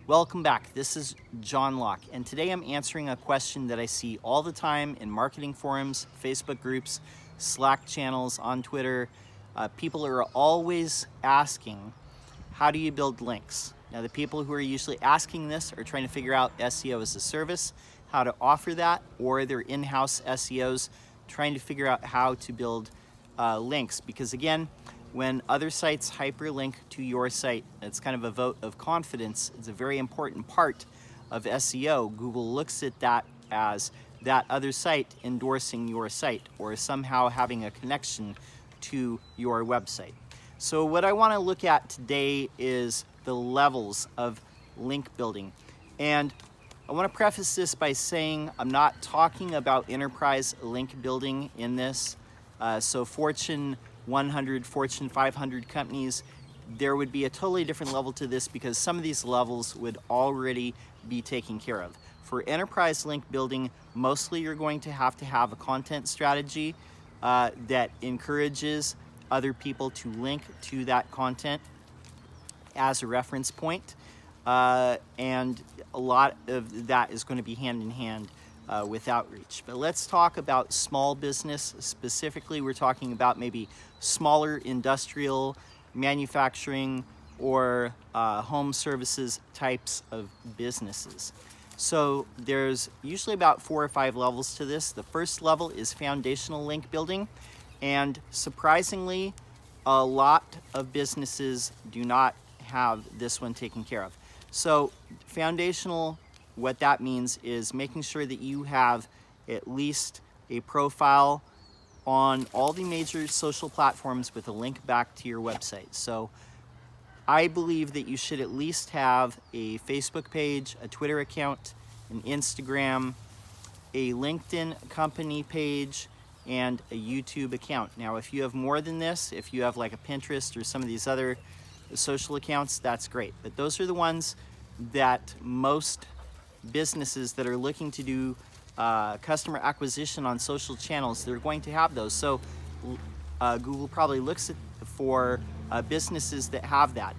Welcome back. This is John Locke, and today I'm answering a question that I see all the time in marketing forums, Facebook groups, Slack channels, on Twitter. People are always asking, how do you build links? Now, the people who are usually asking this are trying to figure out SEO as a service, how to offer that, or they're in-house SEOs trying to figure out how to build links. Because again, when other sites hyperlink to your site, it's kind of a vote of confidence. It's a very important part of SEO. Google looks at that as that other site endorsing your site or somehow having a connection to your website. So what I want to look at today is the levels of link building. And I want to preface this by saying I'm not talking about enterprise link building in this. So Fortune 100, Fortune 500 companies, there would be a totally different level to this because some of these levels would already be taken care of. For enterprise link building, mostly you're going to have a content strategy that encourages other people to link to that content as a reference point. And a lot of that is going to be hand in hand with outreach. But let's talk about small business. Specifically, we're talking about maybe smaller industrial, manufacturing, or home services types of businesses. So there's usually about 4 or 5 levels to this. The first level is foundational link building. And surprisingly, a lot of businesses do not have this one taken care of. So foundational, what that means is making sure that you have at least a profile on all the major social platforms with a link back to your website. So I believe that you should at least have a Facebook page, a Twitter account, an Instagram, a LinkedIn company page, and a YouTube account. Now, if you have more than this, if you have like a Pinterest or some of these other social accounts, that's great. But those are the ones that most businesses that are looking to do customer acquisition on social channels, they're going to have those. So Google probably looks for businesses that have that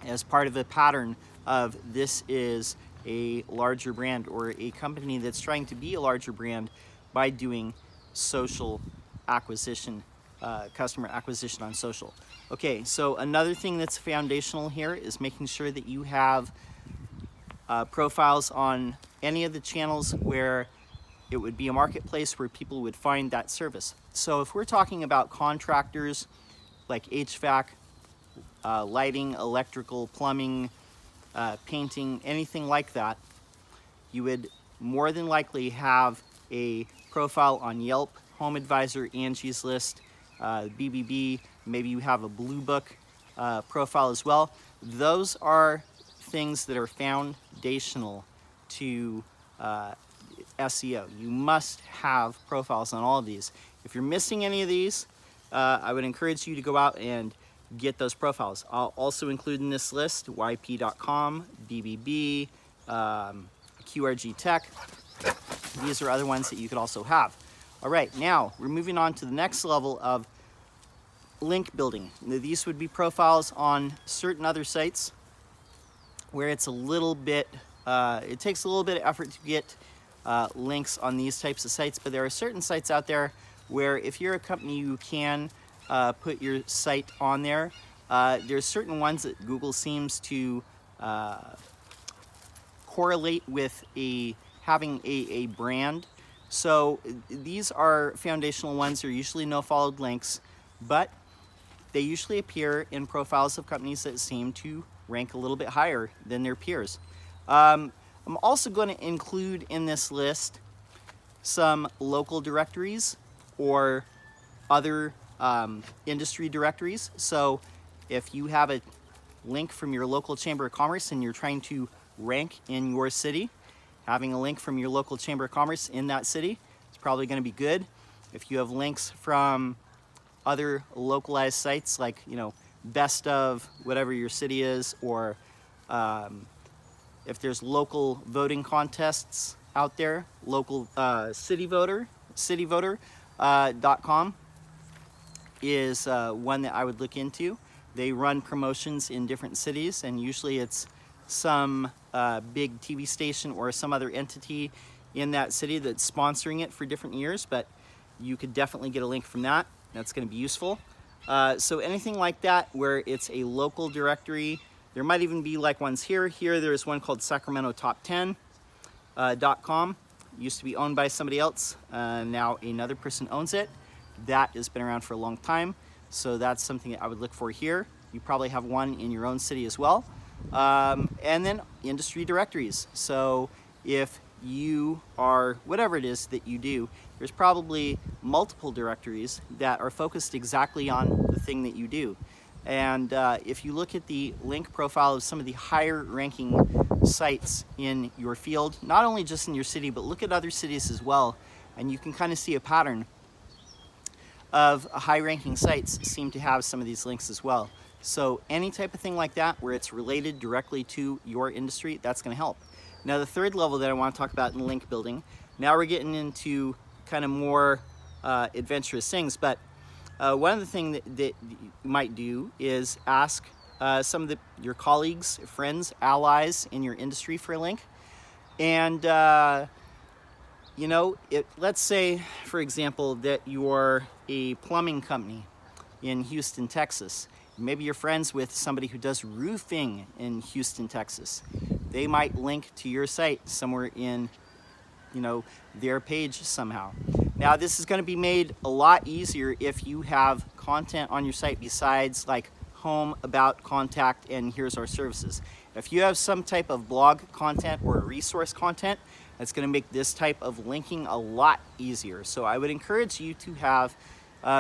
as part of a pattern of this is a larger brand or a company that's trying to be a larger brand by doing social acquisition, customer acquisition on social. Okay, so another thing that's foundational here is making sure that you have profiles on any of the channels where it would be a marketplace where people would find that service. So if we're talking about contractors like HVAC, lighting, electrical, plumbing, painting, anything like that, you would more than likely have a profile on Yelp, Home Advisor, Angie's List, BBB, maybe you have a Blue Book profile as well. Those are things that are foundational to SEO. You must have profiles on all of these. If you're missing any of these, I would encourage you to go out and get those profiles. I'll also include in this list yp.com, BBB, QRG Tech. These are other ones that you could also have. All right, now we're moving on to the next level of link building. Now, these would be profiles on certain other sites where it's a little bit, it takes a little bit of effort to get links on these types of sites, but there are certain sites out there where if you're a company, you can put your site on there. There's certain ones that Google seems to correlate with having a brand. So these are foundational ones. They're usually no followed links, but they usually appear in profiles of companies that seem to rank a little bit higher than their peers. I'm also going to include in this list some local directories or other industry directories. So if you have a link from your local Chamber of Commerce and you're trying to rank in your city, having a link from your local Chamber of Commerce in that city is probably going to be good. If you have links from other localized sites like, best of whatever your city is, or if there's local voting contests out there, local cityvoter.com is one that I would look into. They run promotions in different cities, and usually it's some big TV station or some other entity in that city that's sponsoring it for different years, but you could definitely get a link from that. That's going to be useful. So anything like that where it's a local directory, there might even be like ones here. Here there's one called SacramentoTop10.com. Used to be owned by somebody else. Now another person owns it. That has been around for a long time. So that's something that I would look for here. You probably have one in your own city as well. And then industry directories. So if you are, whatever it is that you do, there's probably multiple directories that are focused exactly on the thing that you do. And if you look at the link profile of some of the higher ranking sites in your field, not only just in your city, but look at other cities as well, and you can kind of see a pattern of high ranking sites seem to have some of these links as well. So any type of thing like that where it's related directly to your industry, that's going to help. Now the third level that I want to talk about in link building, now we're getting into kind of more adventurous things, but one of the things that you might do is ask some of your colleagues, friends, allies in your industry for a link. And you know, let's say, for example, that you're a plumbing company in Houston, Texas. Maybe you're friends with somebody who does roofing in Houston, Texas. They might link to your site somewhere in, you know, their page somehow. Now, this is going to be made a lot easier if you have content on your site besides like home, about, contact, and here's our services. If you have some type of blog content or resource content, that's going to make this type of linking a lot easier. So I would encourage you to have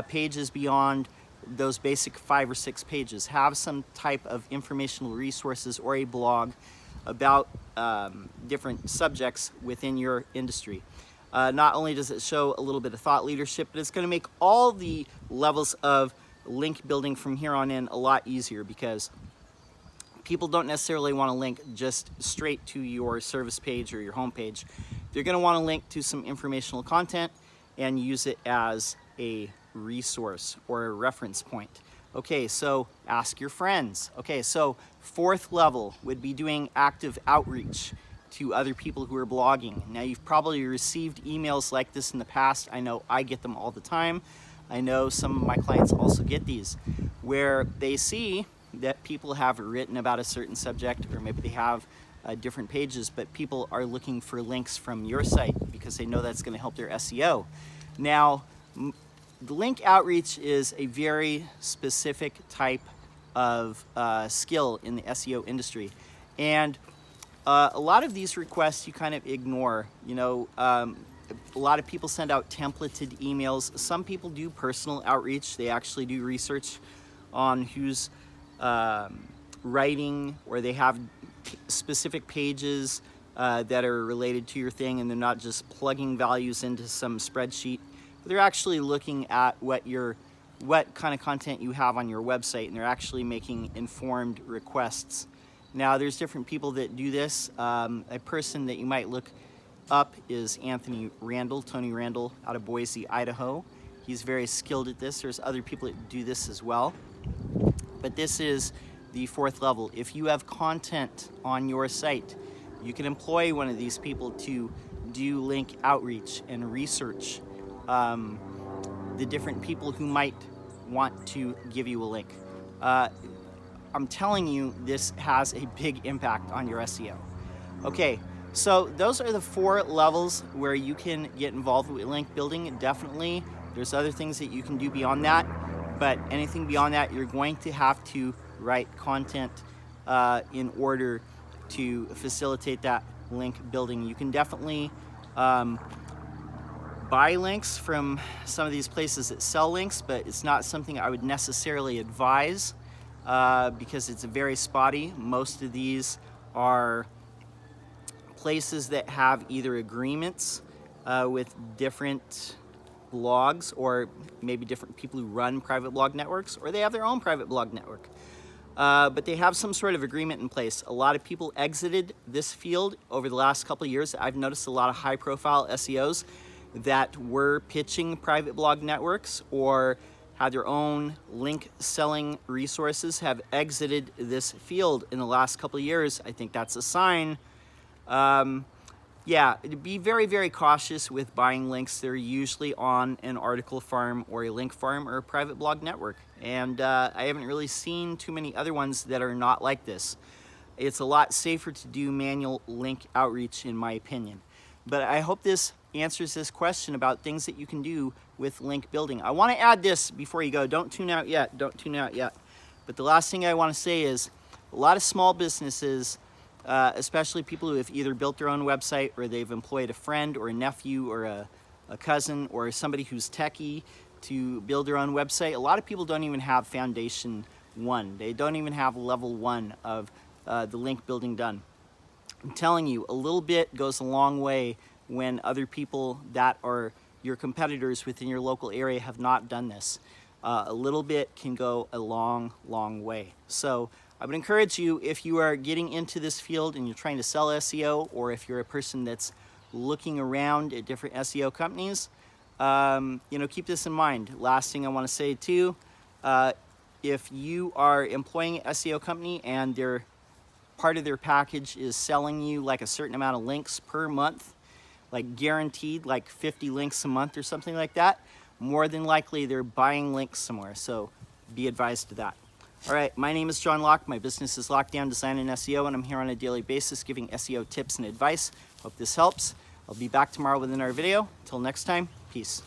pages beyond those basic 5 or 6 pages. Have some type of informational resources or a blog about different subjects within your industry. Not only does it show a little bit of thought leadership, but it's going to make all the levels of link building from here on in a lot easier, because people don't necessarily want to link just straight to your service page or your home page. They're going to want to link to some informational content and use it as a resource or a reference point. Okay, so ask your friends. Okay, so fourth level would be doing active outreach to other people who are blogging. Now, you've probably received emails like this in the past. I know I get them all the time. I know some of my clients also get these, where they see that people have written about a certain subject, or maybe they have different pages, but people are looking for links from your site because they know that's going to help their SEO. Now, the link outreach is a very specific type of skill in the SEO industry. And a lot of these requests you kind of ignore. You know, a lot of people send out templated emails. Some people do personal outreach. They actually do research on who's writing, or they have specific pages that are related to your thing, and they're not just plugging values into some spreadsheet. They're actually looking at what kind of content you have on your website, and they're actually making informed requests. Now, there's different people that do this. A person that you might look up is Tony Randall out of Boise, Idaho. He's very skilled at this. There's other people that do this as well. But this is the fourth level. If you have content on your site, you can employ one of these people to do link outreach and research the different people who might want to give you a link. I'm telling you, this has a big impact on your SEO. Okay, so those are the 4 levels where you can get involved with link building. Definitely, there's other things that you can do beyond that, but anything beyond that, you're going to have to write content in order to facilitate that link building. You can definitely buy links from some of these places that sell links, but it's not something I would necessarily advise because it's very spotty. Most of these are places that have either agreements with different blogs, or maybe different people who run private blog networks, or they have their own private blog network. But they have some sort of agreement in place. A lot of people exited this field over the last couple of years. I've noticed a lot of high-profile SEOs that were pitching private blog networks or had their own link selling resources have exited this field in the last couple of years. I think that's a sign. Yeah, be very, very cautious with buying links. They're usually on an article farm or a link farm or a private blog network. And I haven't really seen too many other ones that are not like this. It's a lot safer to do manual link outreach, in my opinion. But I hope this answers this question about things that you can do with link building. I want to add this before you go. Don't tune out yet. Don't tune out yet. But the last thing I want to say is a lot of small businesses, especially people who have either built their own website or they've employed a friend or a nephew or a cousin or somebody who's techie to build their own website. A lot of people don't even have foundation 1. They don't even have level 1 of the link building done. I'm telling you, a little bit goes a long way when other people that are your competitors within your local area have not done this. A little bit can go a long, long way. So I would encourage you, if you are getting into this field and you're trying to sell SEO, or if you're a person that's looking around at different SEO companies, you know, keep this in mind. Last thing I want to say too, if you are employing an SEO company and part of their package is selling you like a certain amount of links per month, like guaranteed, like 50 links a month or something like that, more than likely they're buying links somewhere. So be advised of that. All right, my name is John Locke. My business is Lockdown Design and SEO, and I'm here on a daily basis giving SEO tips and advice. Hope this helps. I'll be back tomorrow with another video. Until next time, peace.